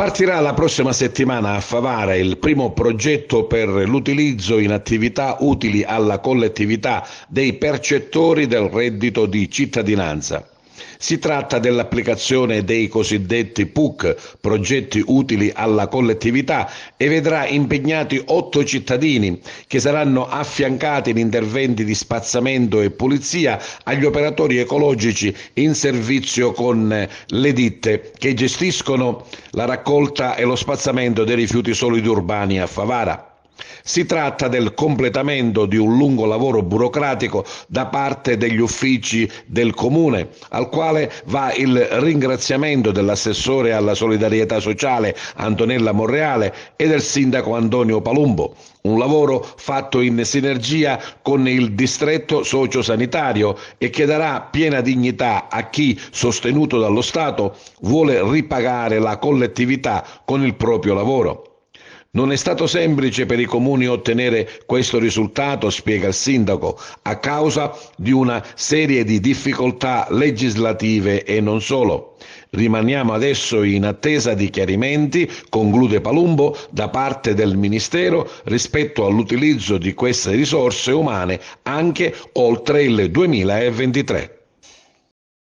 Partirà la prossima settimana a Favara il primo progetto per l'utilizzo in attività utili alla collettività dei percettori del reddito di cittadinanza. Si tratta dell'applicazione dei cosiddetti PUC, progetti utili alla collettività, e vedrà impegnati 8 cittadini che saranno affiancati in interventi di spazzamento e pulizia agli operatori ecologici in servizio con le ditte che gestiscono la raccolta e lo spazzamento dei rifiuti solidi urbani a Favara. Si tratta del completamento di un lungo lavoro burocratico da parte degli uffici del Comune, al quale va il ringraziamento dell'assessore alla solidarietà sociale Antonella Monreale e del sindaco Antonio Palumbo. Un lavoro fatto in sinergia con il distretto sociosanitario e che darà piena dignità a chi, sostenuto dallo Stato, vuole ripagare la collettività con il proprio lavoro. Non è stato semplice per i comuni ottenere questo risultato, spiega il sindaco, a causa di una serie di difficoltà legislative e non solo. Rimaniamo adesso in attesa di chiarimenti, conclude Palumbo, da parte del Ministero rispetto all'utilizzo di queste risorse umane anche oltre il 2023.